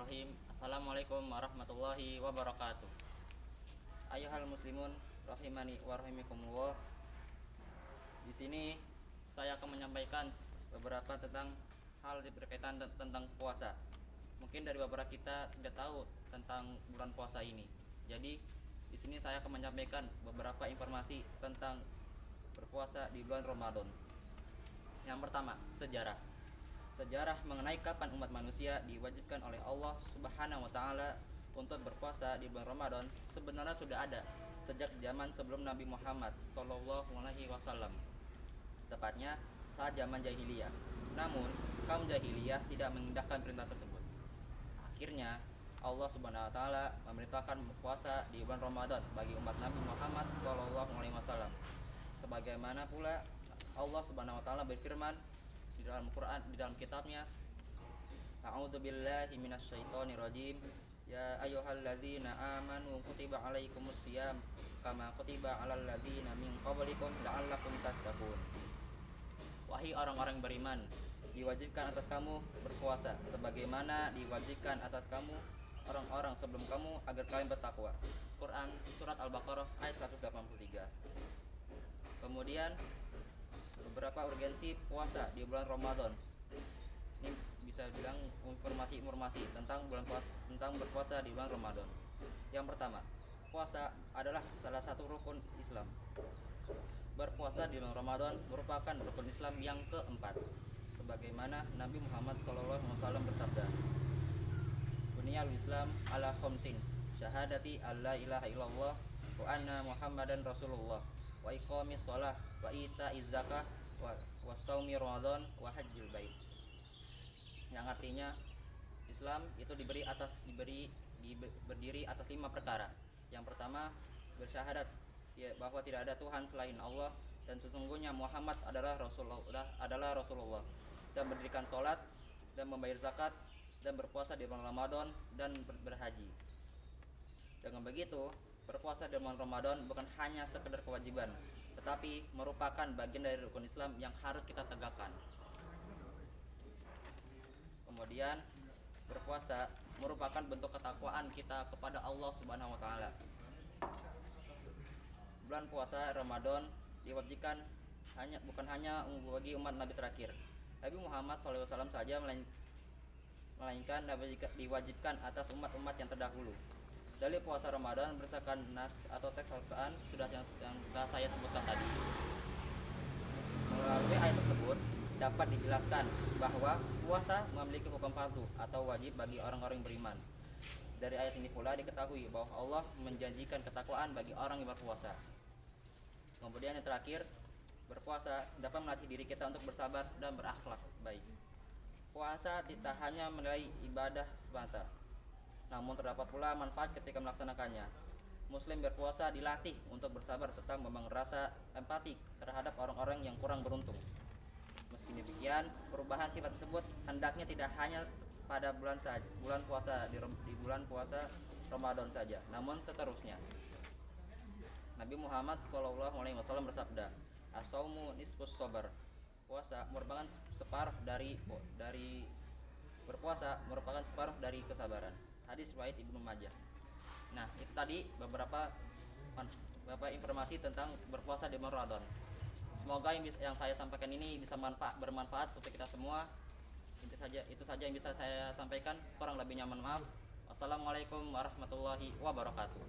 Bismillahirrahmanirrahim. Assalamualaikum warahmatullahi wabarakatuh. Ayuhal muslimun rahimani wa rahimakumullah. Di sini saya akan menyampaikan beberapa tentang hal berkaitan tentang puasa. Mungkin dari beberapa kita tidak tahu tentang bulan puasa ini. Jadi di sini saya akan menyampaikan beberapa informasi tentang berpuasa di bulan Ramadan. Yang pertama, sejarah mengenai kapan umat manusia diwajibkan oleh Allah Subhanahu wa taala untuk berpuasa di bulan Ramadan sebenarnya sudah ada sejak zaman sebelum Nabi Muhammad sallallahu alaihi wasallam. Tepatnya saat zaman jahiliyah. Namun, kaum jahiliyah tidak mengindahkan perintah tersebut. Akhirnya, Allah Subhanahu wa taala memerintahkan berpuasa di bulan Ramadan bagi umat Nabi Muhammad sallallahu alaihi wasallam. Sebagaimana pula Allah Subhanahu wa taala berfirman di dalam Quran, di dalam kitabnya, A'udzubillahi minasyaitonirrajim. Ya ayyuhalladzina amanu kutiba alaikumusiyam kama kutiba alal ladzina min qablikum la'allakum tattaqun. Wahai orang-orang beriman, diwajibkan atas kamu berpuasa sebagaimana diwajibkan atas kamu orang-orang sebelum kamu agar kalian bertakwa. Quran surat Al-Baqarah ayat 183. Kemudian beberapa urgensi puasa di bulan Ramadan. Ini bisa bilang informasi tentang bulan puasa, tentang berpuasa di bulan Ramadan. Yang pertama, puasa adalah salah satu rukun Islam. Berpuasa di bulan Ramadan merupakan rukun Islam yang keempat. Sebagaimana Nabi Muhammad SAW bersabda, "Buniyal Islam ala khamsin, syahadati alla ilaha illallah wa anna Muhammadan Rasulullah, wa iqamis shalah wa ita'iz zakah wa shaumi Ramadan wa hajjil bait." Yang artinya Islam itu berdiri atas 5 perkara. Yang pertama, bersyahadat bahwa tidak ada Tuhan selain Allah dan sesungguhnya Muhammad adalah Rasulullah, dan mendirikan sholat dan membayar zakat dan berpuasa di bulan Ramadan dan berhaji. Dengan begitu, berpuasa di bulan Ramadan bukan hanya sekedar kewajiban, tetapi merupakan bagian dari rukun Islam yang harus kita tegakkan. Kemudian, berpuasa merupakan bentuk ketakwaan kita kepada Allah Subhanahu wa taala. Bulan puasa Ramadan diwajibkan bukan hanya bagi umat Nabi terakhir, Nabi Muhammad SAW saja, melainkan diwajibkan atas umat-umat yang terdahulu. Dalil puasa Ramadan berdasarkan nas atau teks Al-Quran yang saya sebutkan tadi. Melalui ayat tersebut dapat dijelaskan bahwa puasa memiliki hukum fardu atau wajib bagi orang-orang yang beriman. Dari ayat ini pula diketahui bahwa Allah menjanjikan ketakwaan bagi orang yang berpuasa. Kemudian yang terakhir, berpuasa dapat melatih diri kita untuk bersabar dan berakhlak baik. Puasa tidak hanya menilai ibadah semata, namun terdapat pula manfaat ketika melaksanakannya. Muslim berpuasa dilatih untuk bersabar serta membangun rasa empati terhadap orang-orang yang kurang beruntung. Meski demikian, perubahan sifat tersebut hendaknya tidak hanya pada bulan puasa di bulan puasa Ramadan saja, namun seterusnya. Nabi Muhammad SAW bersabda, "As-saumu nisfus sabar." Puasa merupakan separuh dari berpuasa merupakan separuh dari kesabaran. Hadis riwayat Ibnu Majah. Nah, itu tadi beberapa informasi tentang berpuasa di bulan Ramadan. Semoga yang saya sampaikan ini bisa bermanfaat untuk kita semua. Itu saja yang bisa saya sampaikan. Kurang lebihnya mohon maaf. Wassalamualaikum warahmatullahi wabarakatuh.